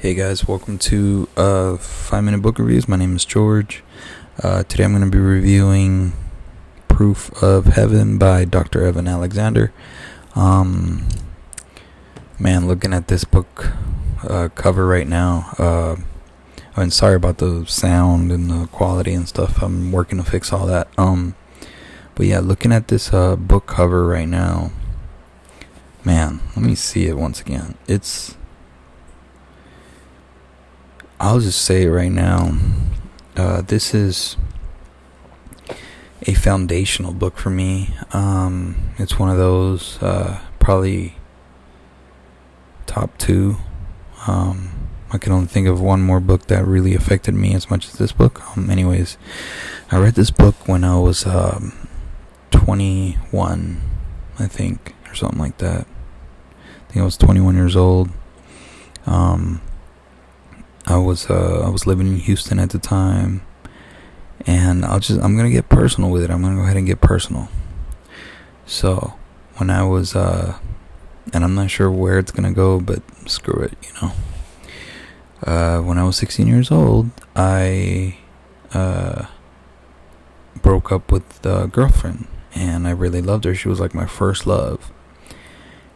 Hey guys, welcome to 5-Minute Book Reviews. My name is George. Today I'm going to be reviewing Proof of Heaven by Dr. Eben Alexander. Man, looking at this book cover right now, I'm sorry about the sound and the quality and stuff. I'm working to fix all that. But yeah, looking at this book cover right now, man, let me see it once again. I'll just say it right now. This is a foundational book for me. It's one of those probably top two. I can only think of one more book that really affected me as much as this book. Anyways, I read this book when I was 21, I think, or something like that. I think I was 21 years old. I was living in Houston at the time, and I'm gonna get personal with it. I'm gonna go ahead and get personal. So when I was and I'm not sure where it's gonna go, but screw it, when I was 16 years old, I broke up with a girlfriend, and I really loved her. She was like my first love,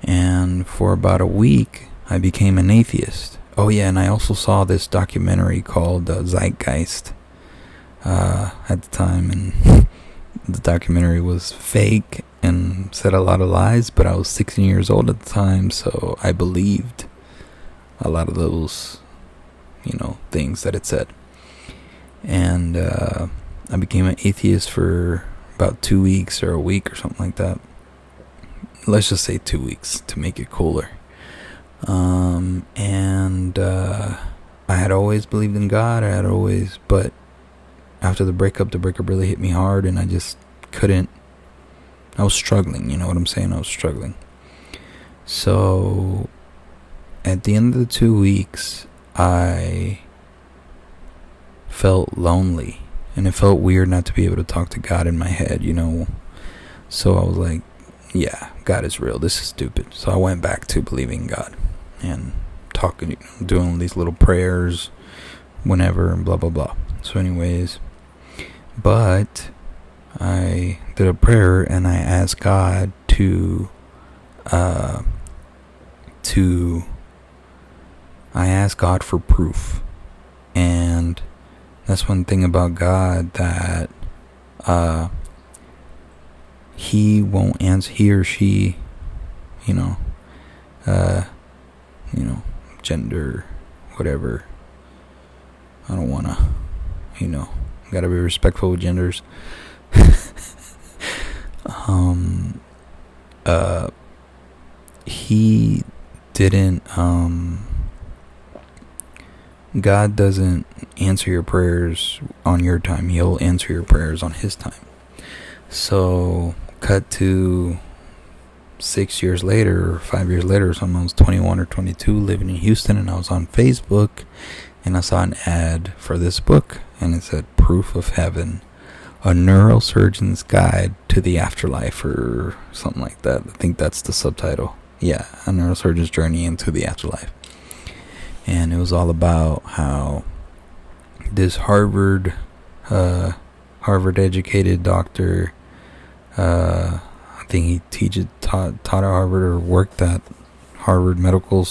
and for about a week I became an atheist. Oh yeah, and I also saw this documentary called Zeitgeist at the time, and the documentary was fake and said a lot of lies, but I was 16 years old at the time, so I believed a lot of those, things that it said. And I became an atheist for about 2 weeks or a week or something like that. Let's just say 2 weeks to make it cooler. I had always believed in God. But after the breakup really hit me hard, and I just couldn't. I was struggling, you know what I'm saying? I was struggling. So at the end of the 2 weeks, I felt lonely, and it felt weird not to be able to talk to God in my head, So I was like, yeah, God is real. This is stupid. So I went back to believing God and talking, doing these little prayers whenever and blah, blah, blah. So anyways, but I did a prayer and I asked God I asked God for proof. And that's one thing about God, that he won't answer, he or she, gender, whatever. I don't want to, gotta be respectful with genders. He didn't, God doesn't answer your prayers on your time. He'll answer your prayers on his time. So, cut to 6 years later, or 5 years later or something, I was 21 or 22, living in Houston, and I was on Facebook, and I saw an ad for this book, and it said Proof of Heaven, a neurosurgeon's guide to the afterlife, or something like that. I think that's the subtitle. Yeah, a neurosurgeon's journey into the afterlife. And it was all about how this Harvard educated doctor, I think he taught at Harvard, or worked at Harvard Medical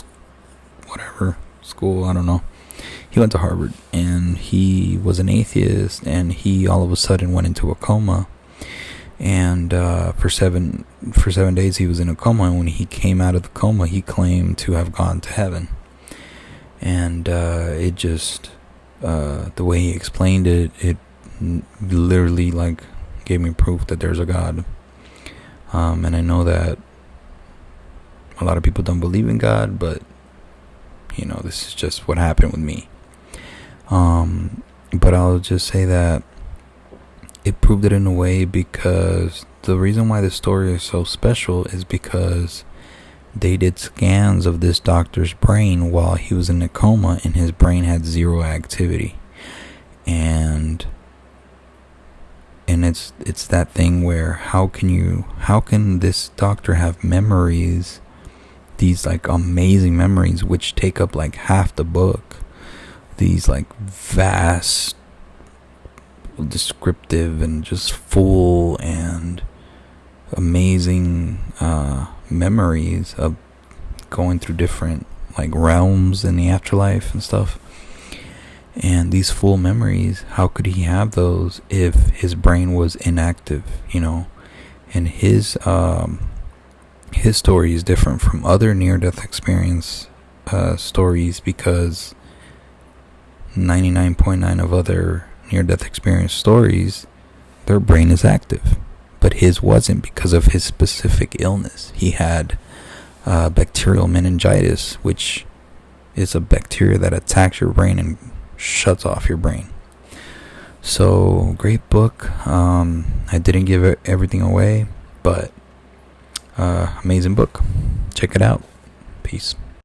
school, I don't know. He went to Harvard, and he was an atheist, and he all of a sudden went into a coma, and for seven days he was in a coma, and when he came out of the coma, he claimed to have gone to heaven. And it just, the way he explained it, it literally gave me proof that there's a God. And I know that a lot of people don't believe in God, but this is just what happened with me. But I'll just say that it proved it in a way, because the reason why this story is so special is because they did scans of this doctor's brain while he was in a coma, and his brain had zero activity. And it's that thing where how can this doctor have memories these like amazing memories which take up like half the book. These like vast, descriptive, and just full and amazing memories of going through different like realms in the afterlife and stuff. And these full memories, how could he have those if his brain was inactive, you know? And his story is different from other near-death experience stories, because 99.9 of other near-death experience stories, their brain is active. But his wasn't, because of his specific illness. He had bacterial meningitis, which is a bacteria that attacks your brain and shuts off your brain. So, great book. I didn't give everything away, but amazing book. Check it out. Peace.